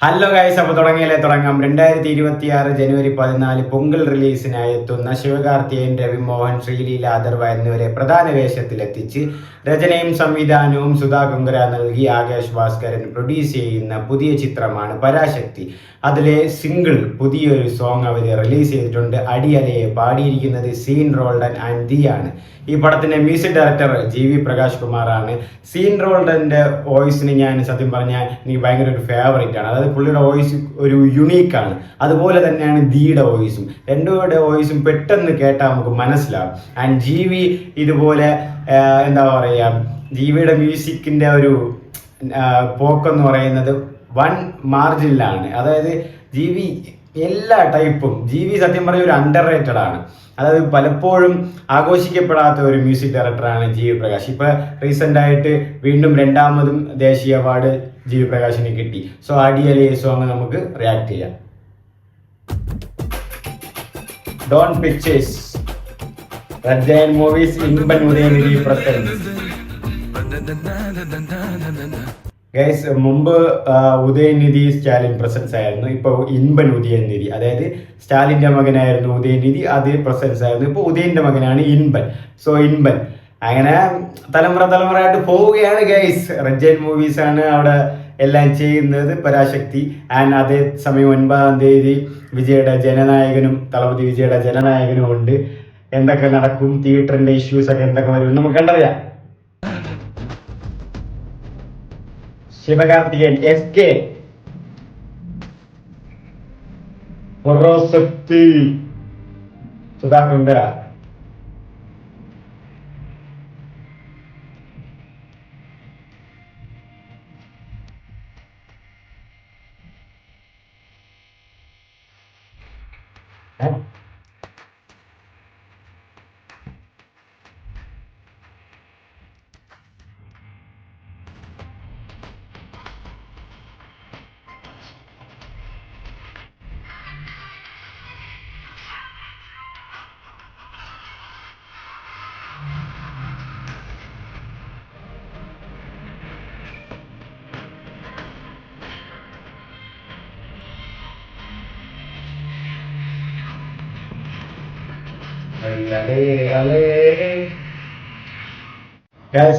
Hello guys, അപ്പോൾ തുടങ്ങാം. 2026 ജനുവരി 14 പൊങ്കൽ റിലീസിനായി എത്തുന്ന ശിവകാർത്തികേയൻ, രവിമോഹൻ, ശ്രീലീല അഥർവ എന്നിവരെ പ്രധാന വേഷത്തിലെത്തിച്ച് രചനയും സംവിധാനവും സുധാ കുങ്കര നൽകി ആകാശ് ഭാസ്കരൻ പ്രൊഡ്യൂസ് ചെയ്യുന്ന പുതിയ ചിത്രമാണ് പരാശക്തി. അതിലെ സിംഗിൾ പുതിയൊരു സോങ് അവർ റിലീസ് ചെയ്തിട്ടുണ്ട്. അടിയലയെ പാടിയിരിക്കുന്നത് സീൻ റോൾഡൻ ആൻഡ് ദി ആണ്. ഈ പടത്തിന്റെ മ്യൂസിക് ഡയറക്ടർ ജി.വി. പ്രകാശ് കുമാറാണ്. സീൻ റോൾഡന്റെ വോയിസിന് ഞാൻ സത്യം പറഞ്ഞാൽ എനിക്ക് ഭയങ്കര ഒരു ഫേവറേറ്റ് ആണ്. അതായത് പുള്ളിയുടെ വോയിസ് ഒരു യുണീക്കാണ്. അതുപോലെ തന്നെയാണ് ദിയുടെ വോയിസും. രണ്ടുപേരുടെ വോയിസും പെട്ടെന്ന് കേട്ടാൽ നമുക്ക് മനസ്സിലാവും. ആൻഡ് ജി.വി. ഇതുപോലെ എന്താ പറയുക, ജി.വിയുടെ മ്യൂസിക്കിന്റെ ഒരു പോക്കെന്ന് പറയുന്നത് വൺ മാർജിനിലാണ്. അതായത് ജി.വി. എല്ലാ ടൈപ്പും ജി.വി. സത്യം പറഞ്ഞ ഒരു അണ്ടർ റേറ്റഡ് ആണ്. അതായത് പലപ്പോഴും ആഘോഷിക്കപ്പെടാത്ത ഒരു മ്യൂസിക് ഡയറക്ടറാണ് ജി.വി. പ്രകാശ്. ഇപ്പൊ റീസെന്റ് ആയിട്ട് വീണ്ടും രണ്ടാമതും ദേശീയ അവാർഡ് ജി.വി. പ്രകാശിന് കിട്ടി. സോ അടിയലേ സോങ് നമുക്ക് റിയാക്ട് ചെയ്യാം. Dawn Pictures, red giant movies, Inban Udhayanidhi presents. Guys, മുമ്പ് ഉദയനിധി സ്റ്റാലിൻ പ്രസൻസ് ആയിരുന്നു. ഇപ്പൊ ഇൻപൻ ഉദയനിധി, അതായത് സ്റ്റാലിന്റെ മകനായിരുന്നു ഉദയനിധി, അത് പ്രസൻസ് ആയിരുന്നു. ഇപ്പൊ ഉദയന്റെ മകനാണ് ഇൻപൻ. സോ ഇൻപൻ അങ്ങനെ തലമുറയായിട്ട് പോവുകയാണ് ഗൈസ്. റെഡ് മൂവീസ് ആണ് അവിടെ എല്ലാം ചെയ്യുന്നത്. പരാശക്തി ആൻഡ് അതേ സമയം 9-ാം തീയതി വിജയുടെ ജനനായകനും തളപതി വിജയുടെ ജനനായകനും ഉണ്ട്. എന്തൊക്കെ നടക്കും, തിയേറ്ററിന്റെ ഇഷ്യൂസ് ഒക്കെ എന്തൊക്കെ വരും നമുക്ക് കണ്ടറിയാം. ശിവകാർത്തികേയൻ, SK, പരാശക്തി, സുധാ കുങ്കര.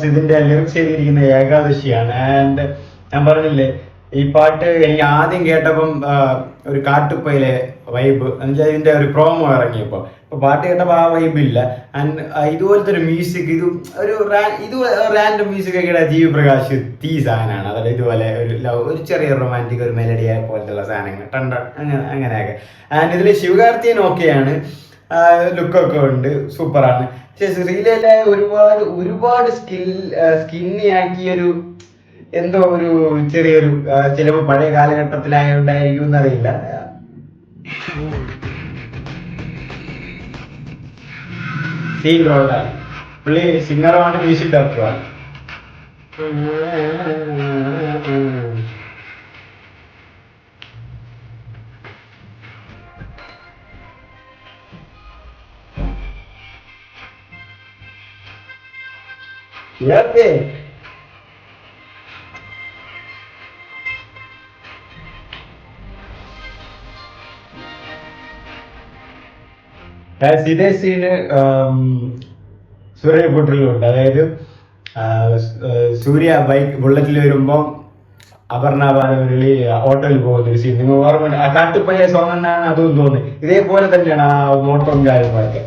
ഇതിന്റെ ലിറിക്സ് ചെയ്തിരിക്കുന്ന ഏകാദശിയാണ്. ആൻഡ് ഞാൻ പറഞ്ഞില്ലേ, ഈ പാട്ട് എനിക്ക് ആദ്യം കേട്ടപ്പം ഒരു കാട്ടുപ്പയിലെ വൈബ് എന്നുവെച്ചാൽ ഇതിന്റെ ഒരു പ്രോമോ ഇറങ്ങിയപ്പോ പാട്ട് കേട്ടപ്പോൾ ആ വൈബ് ഇല്ല. ആൻഡ് ഇതുപോലത്തെ ഒരു മ്യൂസിക്, ഇത് റാൻഡം മ്യൂസിക് ഒക്കെ ജി.വി. പ്രകാശ് തീ സാധനമാണ്. അതായത് ഇതുപോലെ ഒരു ചെറിയ റൊമാൻറ്റിക് ഒരു മെലഡി പോലത്തുള്ള സാധനങ്ങൾ അങ്ങനെയൊക്കെ. ആൻഡ് ഇതിൽ ശിവകാർത്തികേയൻ ഓക്കെയാണ്, ലുക്കൊക്കെ ഉണ്ട്, സൂപ്പറാണ്. പക്ഷെ ശ്രീലീല ഒരുപാട് സ്കിന്നി ആക്കിയൊരു എന്തോ ഒരു ചെറിയൊരു ചിലപ്പോ പഴയ കാലഘട്ടത്തിലായോണ്ടായിരിക്കും എന്നറിയില്ല. സീൻ റോൾഡാണ് പുള്ളി, സിംഗറുമാണ്, മ്യൂസിക് ഡയറക്ടറുമാണ്. ഇതേ സീന് സൂര്യ പൊട്ടലിലുണ്ട്. അതായത് സൂര്യ ബുള്ളറ്റിൽ വരുമ്പോ അപർണ ബാലമുരളി ഓട്ടോയിൽ പോകുന്ന ഒരു സീൻ നിങ്ങൾ ഓർമ്മ, ആ കാട്ടുപയ്യ സോങ് എന്നാണ് അതും തോന്നുന്നത്. ഇതേപോലെ തന്നെയാണ് ആ മോട്ടോറും കാര്യങ്ങളൊക്കെ.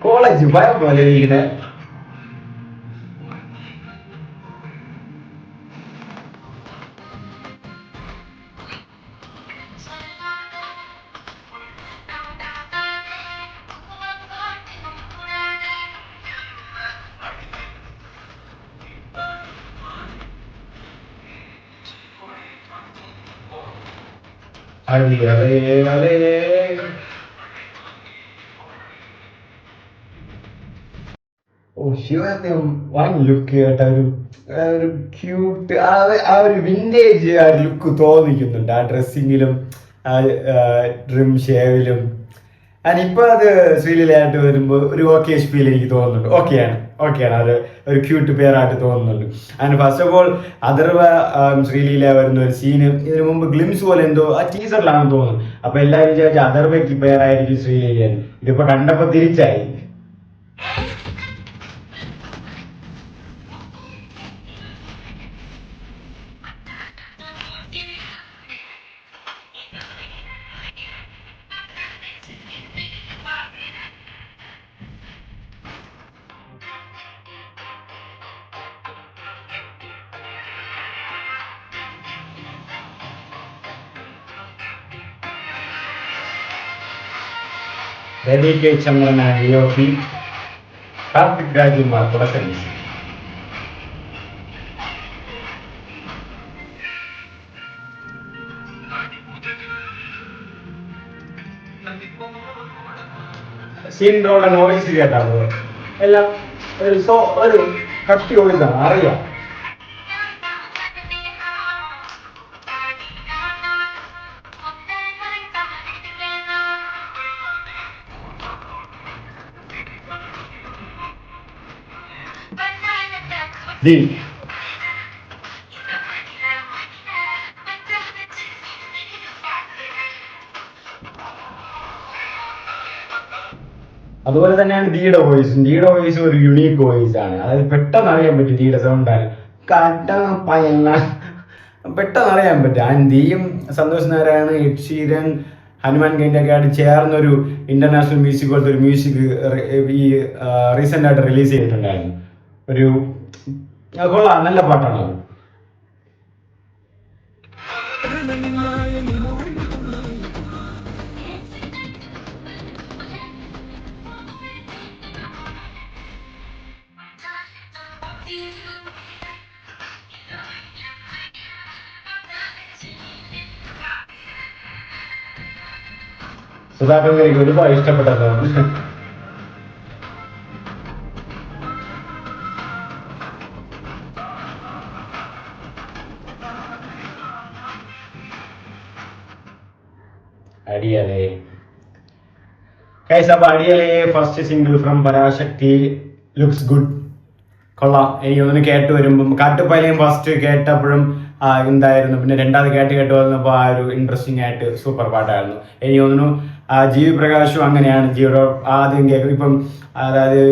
കോളേജ് ഭയം പോലെ ഇരിക്കുന്നത്. വൺ ലുക്ക് കേട്ട ഒരു ക്യൂട്ട്, ആ ഒരു വിന്റേജ് ആ ലുക്ക് തോന്നിക്കുന്നുണ്ട്. ആ ഡ്രസ്സിങ്ങിലും ആ ഡ്രിം ഷേവിലും ഇപ്പൊ അത് ശ്രീലീലയായിട്ട് വരുമ്പോൾ ഒരു ഓക്കെ ഫീൽ എനിക്ക് തോന്നുന്നുണ്ട്. ഓക്കെയാണ് അത് ഒരു ക്യൂട്ട് പേരായിട്ട് തോന്നുന്നുണ്ട്. And first of all Atharva Sreeleela വരുന്ന ഒരു സീന് ഇതിനു മുമ്പ് ഗ്ലിംസ് പോലെ എന്തോ ആ ടീസറിലാണെന്ന് തോന്നുന്നു. അപ്പൊ എല്ലാവരും വിചാരിച്ച അഥർവയ്ക്ക് പേരായിരിക്കും ശ്രീലീല. ഇതിപ്പോ കണ്ടപ്പോ തിരിച്ചായി. Ravi K Chandran DOP, Karthik Rajkumar productions. സീനിന്റെ വോയിസ് കേട്ടാണ് എല്ലാം ഒരു കട്ടി വോയിസാണ്, അറിയാം. അതുപോലെ തന്നെയാണ് ദിയുടെ വോയിസ് ഒരു യുണീക്ക് വോയിസ് ആണ്. അതായത് പെട്ടെന്ന് അറിയാൻ പറ്റും ദിയുടെ സൗണ്ടാണ് പെട്ടെന്ന് അറിയാൻ പറ്റും. ആൻഡ് ദിയും സന്തോഷ് നാരായണ, എഡ് ഷീരൻ, ഹനുമാൻ കൈൻഡൊക്കെ ആയിട്ട് ചേർന്നൊരു ഇന്റർനാഷണൽ മ്യൂസിക് പോലത്തെ ഒരു മ്യൂസിക് ഈ റീസെന്റ് ആയിട്ട് റിലീസ് ചെയ്തിട്ടുണ്ടായിരുന്നു. ഒരു കൊള്ളാം, നല്ല പാട്ടാണ് അത്. സുധാകരൻ എനിക്ക് ഒരുപാട് ഇഷ്ടപ്പെട്ടതാണ്. അടിയലേ ഗൈസ്, അപ്പൊ അടിയലേ first single from Parasakthi looks good, കൊള്ളാം. എനിക്ക് ഒന്ന് കേട്ട് വരുമ്പം കാട്ടുപാലയും ഫസ്റ്റ് കേട്ടപ്പോഴും എന്തായിരുന്നു, പിന്നെ രണ്ടാമത് കേട്ട് വന്നപ്പോൾ ആ ഒരു ഇൻട്രസ്റ്റിംഗ് ആയിട്ട് സൂപ്പർ പാട്ടായിരുന്നു. എനിക്ക് തോന്നുന്നു ജീവി പ്രകാശും അങ്ങനെയാണ്. ജിയുടെ ആദ്യം കേൾക്കും ഇപ്പം, അതായത്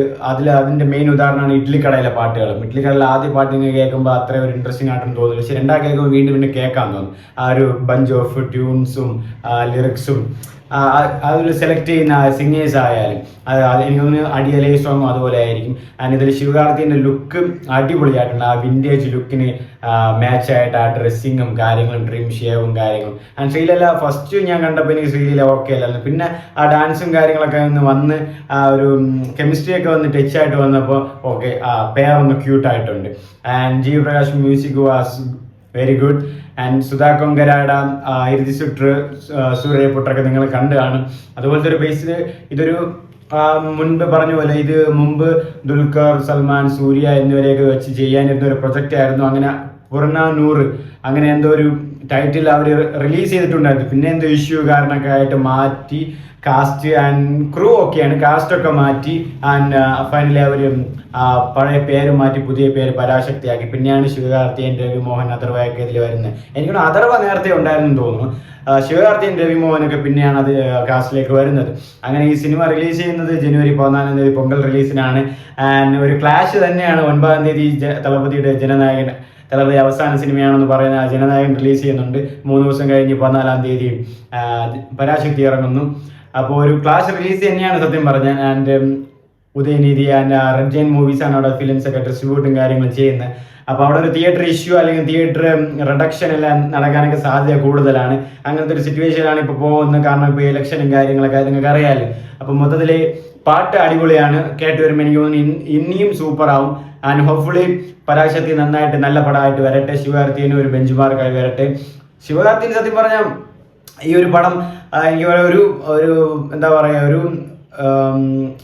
അതിന്റെ മെയിൻ ഉദാഹരണമാണ് ഇഡ്ലിക്കടയിലെ പാട്ടുകളും. ഇഡ്ലിക്കടയിലെ ആദ്യ പാട്ട് ഇങ്ങനെ കേൾക്കുമ്പോൾ അത്ര ഒരു ഇൻട്രസ്റ്റിംഗ് ആയിട്ടൊന്നും തോന്നില്ല. പക്ഷെ രണ്ടാം കേൾക്കുമ്പോൾ വീണ്ടും കേൾക്കാൻ തോന്നും. ആ ഒരു ബഞ്ച് ഓഫ് ട്യൂൺസും ലിറിക്സും അതൊരു സെലക്ട് ചെയ്യുന്ന സിംഗേഴ്സ് ആയാലും എനിക്ക് തോന്നുന്നു അടിയലേ സോങ്ങും അതുപോലെ ആയിരിക്കും. ആൻഡ് ഇതിൽ ശിവകാർത്തിൻ്റെ ലുക്ക് അടിപൊളിയായിട്ടുണ്ട്. ആ വിൻറ്റേജ് ലുക്കിന് മാച്ചായിട്ട് ആ ഡ്രസ്സിങ്ങും കാര്യങ്ങളും ഡ്രീം ഷേവും കാര്യങ്ങളും. ആൻഡ് ശ്രീലീല ഫസ്റ്റ് ഞാൻ കണ്ടപ്പോൾ എനിക്ക് ശ്രീലീല ഓക്കെ അല്ലായിരുന്നു. പിന്നെ ആ ഡാൻസും കാര്യങ്ങളൊക്കെ വന്ന് ആ ഒരു കെമിസ്ട്രി ഒക്കെ വന്ന് ടച്ച് ആയിട്ട് വന്നപ്പോൾ ഓക്കെ, പേരൊന്ന് ക്യൂട്ടായിട്ടുണ്ട്. And G Prakash music was very good. And Sudha കൊങ്കരാട, ഇർദിസുട്ര, സൂര്യപുത്രൊക്കെ നിങ്ങൾ കണ്ടു കാണും. അതുപോലത്തെ ഒരു ബേസിൽ ഇതൊരു മുൻപ് പറഞ്ഞ പോലെ ഇത് മുമ്പ് ദുൽഖർ, സൽമാൻ, സൂര്യ എന്നിവരെയൊക്കെ വെച്ച് ചെയ്യാനിരുന്ന ഒരു പ്രൊജക്റ്റ് ആയിരുന്നു. അങ്ങനെ പുറനാനൂറ് അങ്ങനെ എന്തോ ഒരു ടൈറ്റിൽ അവർ റിലീസ് ചെയ്തിട്ടുണ്ടായിരുന്നു. പിന്നെ എന്തോ ഇഷ്യൂ കാരണമൊക്കെ ആയിട്ട് മാറ്റി കാസ്റ്റ് ആൻഡ് ക്രൂ ഒക്കെയാണ്, കാസ്റ്റൊക്കെ മാറ്റി. ആൻഡ് ഫൈനലി അവർ പഴയ പേര് മാറ്റി പുതിയ പേര് പരാശക്തിയാക്കി. പിന്നെയാണ് ശിവകാർത്തിയൻ, രവിമോഹൻ, അഥർവയൊക്കെ ഇതിൽ വരുന്നത്. എനിക്കൊന്ന് അഥർവ നേരത്തെ ഉണ്ടായിരുന്നു തോന്നുന്നു. ശിവകാർത്തിയൻ, രവിമോഹനൊക്കെ പിന്നെയാണ് അത് കാസ്റ്റിലേക്ക് വരുന്നത്. അങ്ങനെ ഈ സിനിമ റിലീസ് ചെയ്യുന്നത് ജനുവരി 14 പൊങ്കൽ റിലീസിനാണ്. ആൻഡ് ഒരു ക്ലാഷ് തന്നെയാണ്. 9 തളപതിയുടെ ജനനായകൻ, തളപതി അവസാന സിനിമയാണെന്ന് പറയുന്ന ജനനായകൻ റിലീസ് ചെയ്യുന്നുണ്ട്. 3 ദിവസം കഴിഞ്ഞ് 14 പരാശക്തി ഇറങ്ങുന്നു. അപ്പോൾ ഒരു ക്ലാഷ് റിലീസ് തന്നെയാണ് സത്യം പറഞ്ഞാൽ. And Udhayanidhi and red giant മൂവീസാണ് അവിടെ ഫിലിംസ് ഒക്കെ ഡിസ്ട്രിബ്യൂട്ടും കാര്യങ്ങളും ചെയ്യുന്നത്. അപ്പോൾ അവിടെ ഒരു തിയേറ്റർ ഇഷ്യൂ അല്ലെങ്കിൽ തിയേറ്റർ റിഡക്ഷൻ എല്ലാം നടക്കാനൊക്കെ സാധ്യത കൂടുതലാണ്. അങ്ങനത്തെ ഒരു സിറ്റുവേഷനാണ് ഇപ്പോൾ പോകുന്നത്. കാരണം ഇപ്പോൾ ഇലക്ഷനും കാര്യങ്ങളൊക്കെ നിങ്ങൾക്ക് അറിയാമല്ലോ. അപ്പം മൊത്തത്തിൽ പാട്ട് അടിപൊളിയാണ്. കേട്ട് വരുമ്പോൾ എനിക്ക് തോന്നുന്നു ഇനിയും സൂപ്പർ ആവും. ആൻഡ് ഹോപ്പ്ഫുള്ളി പരാശക്തി നന്നായിട്ട് നല്ല പടമായിട്ട് വരട്ടെ. ശിവകാർത്തിയന് ഒരു ബെഞ്ച് മാർക്കായി വരട്ടെ. ശിവകാർത്തിയൻ സത്യം പറഞ്ഞാൽ ഈ ഒരു പടം എനിക്ക് ഒരു എന്താ പറയുക,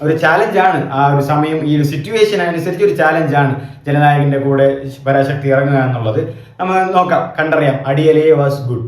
ഒരു ചാലഞ്ചാണ്. ആ ഒരു സമയം ഈ ഒരു സിറ്റുവേഷൻ അനുസരിച്ച് ഒരു ചാലഞ്ചാണ് ജനനായകന്റെ കൂടെ പരാശക്തി ഇറങ്ങുക എന്നുള്ളത്. നമ്മൾ നോക്കാം, കണ്ടറിയാം. അടിയലേ വാസ് ഗുഡ്.